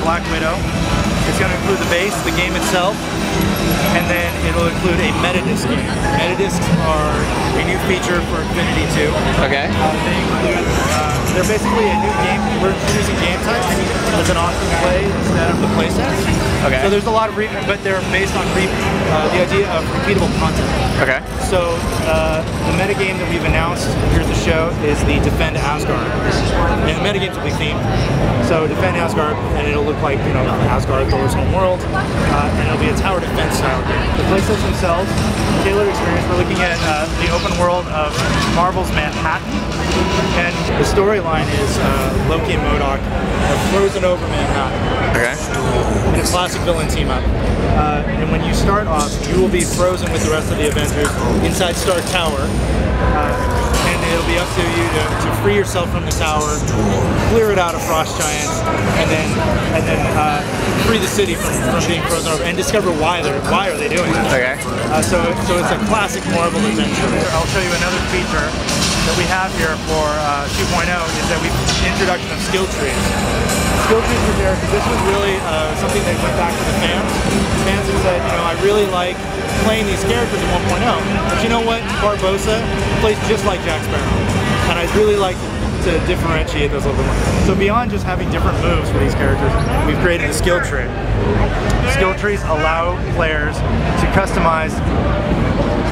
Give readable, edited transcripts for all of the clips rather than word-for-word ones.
Black Widow. It's going to include the base, the game itself, and then it'll include a Metadisc game. Metadiscs are a new feature for Infinity 2. Okay. They include, they're basically a new game. We're introducing game types as an option to play instead of the playsets. Okay. So there's a lot of, but they're based on the idea of repeatable content. Okay. So the metagame that we've announced here at the show is the Defend Asgard. And the metagames will be themed. So Defend Asgard, and it'll look like, you know, Asgard, Thor's home world, and it'll be a tower defense style game. The playsets themselves, tailored experience, we're looking at the open world of Marvel's Manhattan, and the storyline is Loki and MODOK are frozen over Manhattan. Okay. In a classic villain team up. And when you start off, you will be frozen with the rest of the Avengers inside Stark Tower. And it'll be up to you to free yourself from the tower, clear it out of frost giants, and then free the city from being frozen over, and discover why are they doing it. Okay. So it's a classic Marvel adventure. I'll show you another feature that we have here for 2.0 is that the introduction of skill trees. Skill trees were there because this was really something that went back to the fans. Fans have said, you know, I really like playing these characters in 1.0, but you know what? Barbossa plays just like Jack Sparrow, and I'd really like to differentiate those a little bit more. So beyond just having different moves for these characters, we've created a skill tree. Skill trees allow players to customize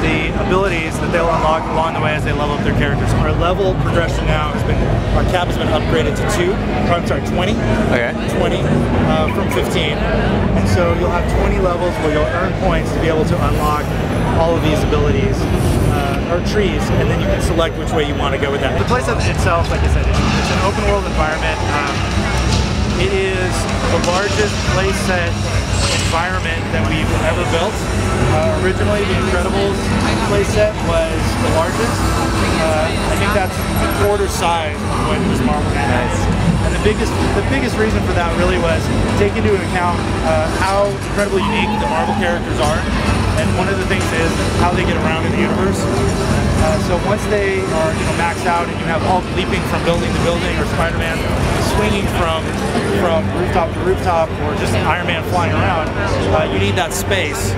the abilities that they'll unlock along the way as they level up their characters. Our level progression now has been, our cap has been upgraded to 20. Okay. 20 from 15. And so you'll have 20 levels where you'll earn points to be able to unlock all of these abilities, or trees, and then you can select which way you want to go with that. The playset itself, like I said, it's an open world environment. It is the largest playset environment that we've ever built. Originally, the Incredibles playset was the largest. I think that's a quarter size of what was Marvel Madness. And the biggest reason for that really was taking into account how incredibly unique the Marvel characters are. And one of the things is how they get around in the universe. So once they are, you know, maxed out, and you have Hulk leaping from building to building, or Spider-Man swinging from rooftop to rooftop, or just Iron Man flying around, you need that space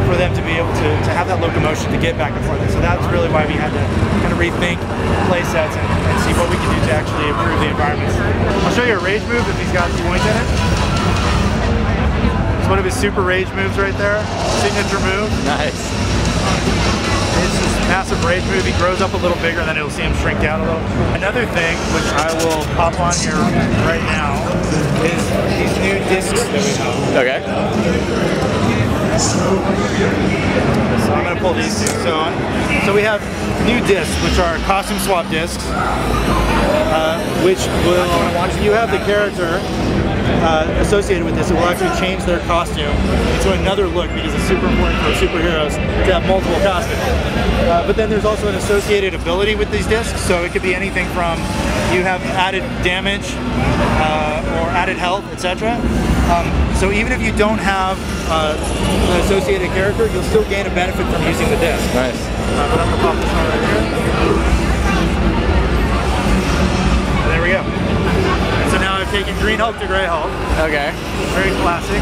for them to be able to have that locomotion to get back and forth. So that's really why we had to kind of rethink play sets and see what we can do to actually improve the environments. I'll show you a rage move if he's got the point in it. It's one of his super rage moves right there. Signature move. Nice. It's this massive rage move. He grows up a little bigger, and then you'll see him shrink down a little. Another thing, which I will pop on here right now, is these new discs that we have. Okay. So I'm going to pull these two. So we have new discs, which are costume swap discs, which will, once you have the character associated with this, it will actually change their costume into another look, because it's super important for superheroes to have multiple costumes. But then there's also an associated ability with these discs, so it could be anything from you have added damage or added health, etc. So even if you don't have an associated character, you'll still gain a benefit from using the disc. Nice. I'm going to pop this one right here. There we go. So now I've taken Green Hulk to Grey Hulk. Okay. Very classic.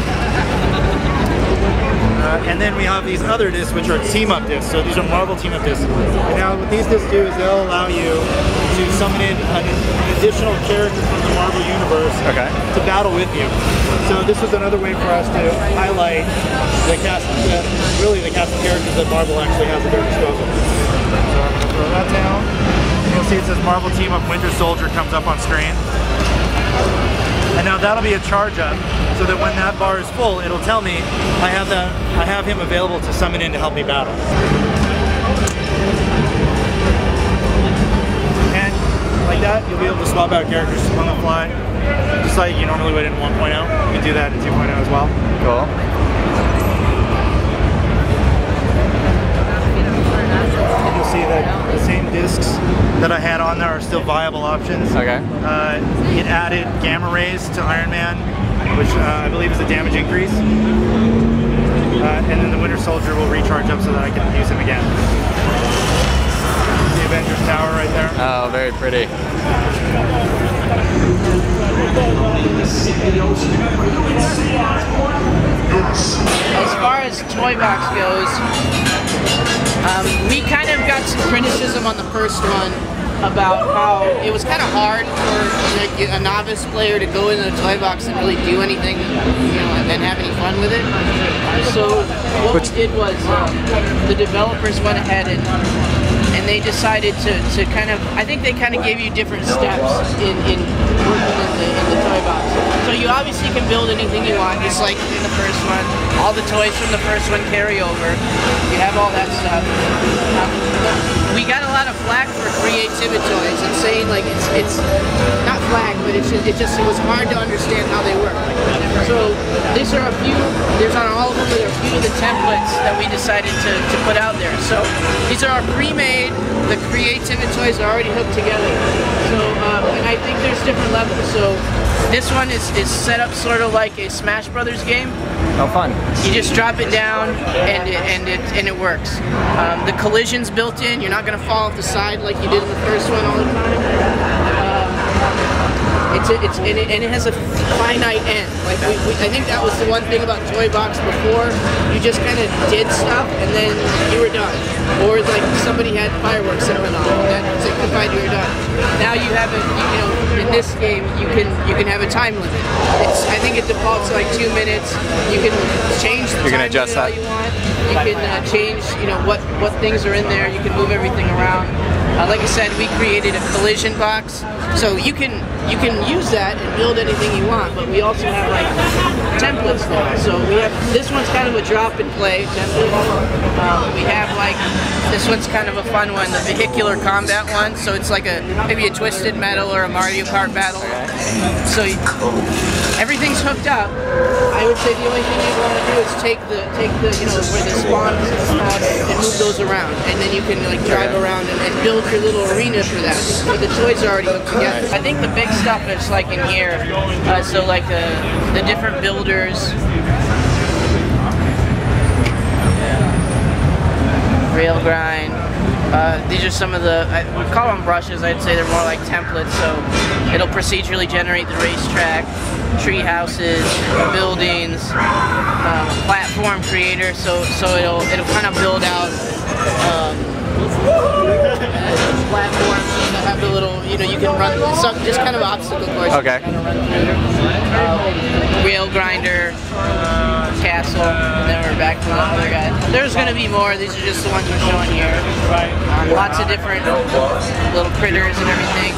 And then we have these other discs, which are team-up discs. So these are Marvel team-up discs. And now what these discs do is they'll allow you to summon in an additional character from the Marvel universe to battle with you. So this was another way for us to highlight the cast, really the cast of characters that Marvel actually has at their disposal. So I'm going to throw that down. You'll see it says Marvel Team-Up Winter Soldier comes up on screen. And now that'll be a charge up, so that when that bar is full, it'll tell me I have him available to summon in to help me battle. And like that, you'll be able to swap out characters on the fly, just like you normally would in 1.0. You can do that in 2.0 as well. Cool. You'll see that the same discs that I had on there are still viable options. Okay. It added gamma rays to Iron Man, which I believe is a damage increase. And then the Winter Soldier will recharge up so that I can use him again. See if Avengers Tower right there. Oh, very pretty. As far as Toy Box goes, we kind of got some criticism on the first one about how it was kind of hard for like a novice player to go into the Toy Box and really do anything, you know, and have any fun with it. So what we did was the developers went ahead and they decided to kind of, I think they kind of gave you different steps in working in the Toy Box. So you obviously can build anything you want, just like in the first one. All the toys from the first one carry over. You have all that stuff. We got a lot of flack for creativity toys and saying like it's not flack, but it was hard to understand how they work. So these are a few. There's on all of them. There are a few of the templates that we decided to put out there. So these are our pre-made. The creativity toys are already hooked together. So and I think there's different levels. So this one is set up sort of like a Smash Brothers game. Oh, fun. You just drop it down and it works. The collision's built in. You're not going to fall off the side like you did in the first one all the time. And it has a finite end. Like I think that was the one thing about Toy Box before. You just kind of did stuff and then you were done. Or like somebody had fireworks that went off and that signified you were done. Now you have it. You know, in this game you can have a time limit. I think it defaults to like 2 minutes. You can change the time limit all you want. You can change, you know, what things are in there. You can move everything around. Like I said, we created a collision box, so you can use that and build anything you want. But we also have like templates there. So we have this one's kind of a drop and play template. We have like this one's kind of a fun one, the vehicular combat one. So it's like maybe a Twisted Metal or a Mario Kart battle. So everything's hooked up. I would say the only thing you want to do is take the you know where the spawns and move those around, and then you can like drive around and build your little arena for that. But the toys are already hooked together. I think the big stuff is like in here. So like the different builders. Rail grind. These are some of the, we call them brushes, I'd say they're more like templates, so it'll procedurally generate the racetrack, tree houses, buildings, platform creator, so it'll kind of build out platforms that have the little, you know, you can run some just kind of obstacle course. Okay. Rail grinder, castle, and then we're back to the other guy. There's going to be more. These are just the ones we're showing here. Lots of different little critters and everything.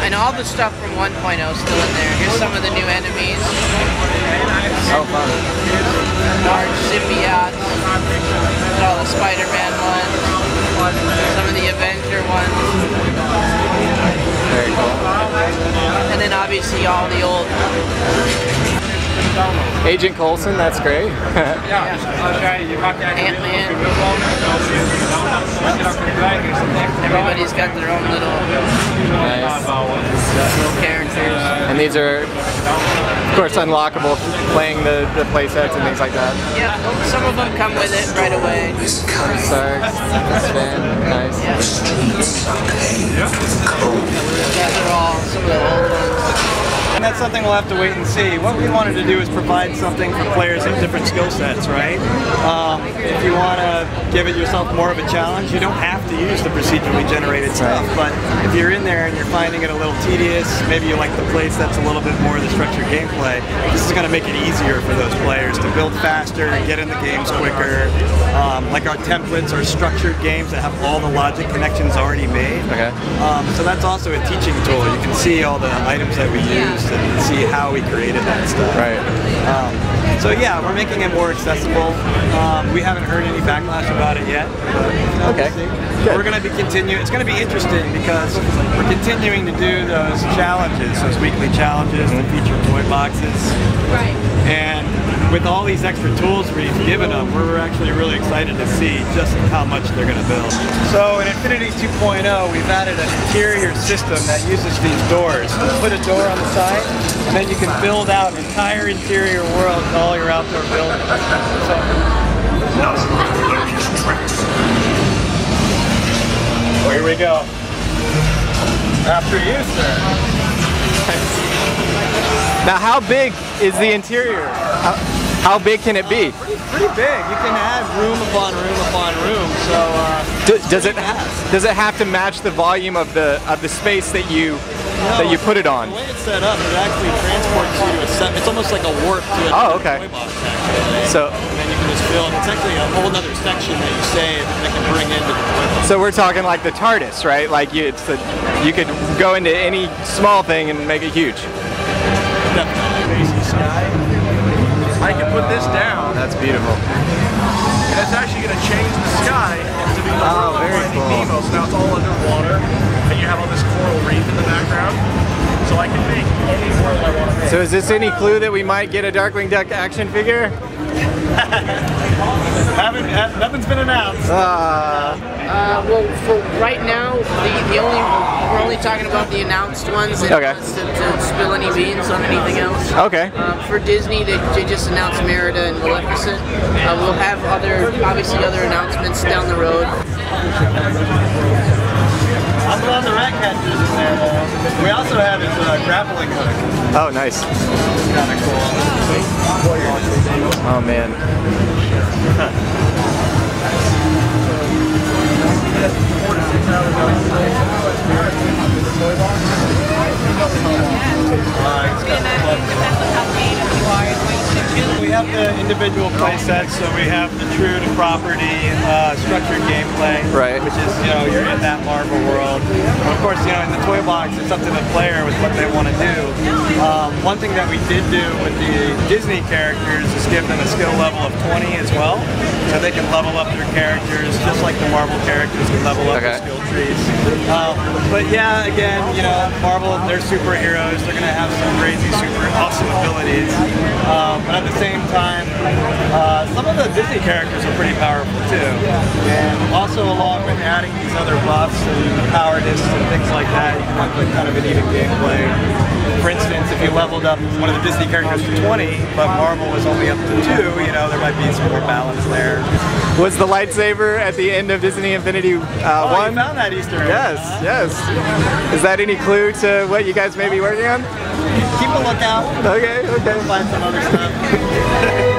And all the stuff from 1.0 is still in there. Here's some of the new enemies. Oh, fun. Large symbiotes. All the Spider-Man ones. Some of the Avenger ones. Very cool. And then obviously all the old. Agent Coulson, that's great. Ant-Man. Everybody's got their own little characters. And these are, of course, unlockable, playing the play sets and things like that. Yeah, some of them come with it right away. Sarks, Sven, nice. Yeah. These are all some of the old ones. And that's something we'll have to wait and see. What we wanted to do is provide something for players of different skill sets, right? If you want to give it yourself more of a challenge, you don't have to use the procedurally generated stuff, but if you're in there and you're finding it a little tedious, maybe you like the play sets a little bit more of the structured gameplay, this is going to make it easier for those players to build faster and get in the games quicker. Like our templates are structured games that have all the logic connections already made. Okay. So that's also a teaching tool. You can see all the items that we used and see how we created that stuff. Right. So yeah, we're making it more accessible. We haven't heard any backlash about it yet. Okay. We're going to be continuing. It's going to be interesting because we're continuing to do those challenges, those weekly challenges that feature toy boxes. Right. And with all these extra tools we've given them, we're actually really excited to see just how much they're going to build. So in Infinity 2.0, we've added an interior system that uses these doors. You put a door on the side, and then you can build out an entire interior world with all your outdoor buildings. So, Well, here we go. After you, sir. Now, how big is the interior? How big can it be? Pretty big. You can add room upon room upon room. So Does it have to match the volume of the space that you put it on? The way it's set up, it actually transports you to a set. It's almost like a warp to a toy box, actually. So, and then you can just fill it. It's actually a whole other section that you save that can bring into the toy box. so we're talking like the TARDIS, right? Like you could go into any small thing and make it huge. Definitely. Crazy sky. I can put this down. That's beautiful. And it's actually going to change the sky to be the world of Finding Nemo. So now it's all underwater, and you have all this coral reef in the background. So I can make any world I want to make. So is this any clue that we might get a Darkwing Duck action figure? Nothing's been announced. Well, for right now, we're only talking about the announced ones. And Okay. To spill any beans on anything else. Okay. For Disney, they just announced Merida and Maleficent. We'll have obviously other announcements down the road. I'm glad the rat catchers in there, though. We also have his grappling hook. Oh, nice. Kind of cool. Oh man. We have the individual play sets, so we have the true to property structured gameplay, Right. which is, you're in that Marvel world. Of course, in the toy box, it's up to the player with what they want to do. One thing that we did do with the Disney characters is give them a skill level of 20 as well, so they can level up their characters just like the Marvel characters can level up their skill trees. But yeah, again, Marvel, they're superheroes. They're going to have some crazy, super awesome abilities. But at the same time, some of the Disney characters are pretty powerful too. And also along with adding these other buffs and power discs and things like that, you come up with kind of an even gameplay. For instance, if you leveled up one of the Disney characters to 20, but Marvel was only up to 2, there might be some more balance there. Was the lightsaber at the end of Disney Infinity 1? You found that Easter egg. Yes. Is that any clue to what you guys may be working on? Keep a lookout. Okay. Find some other stuff.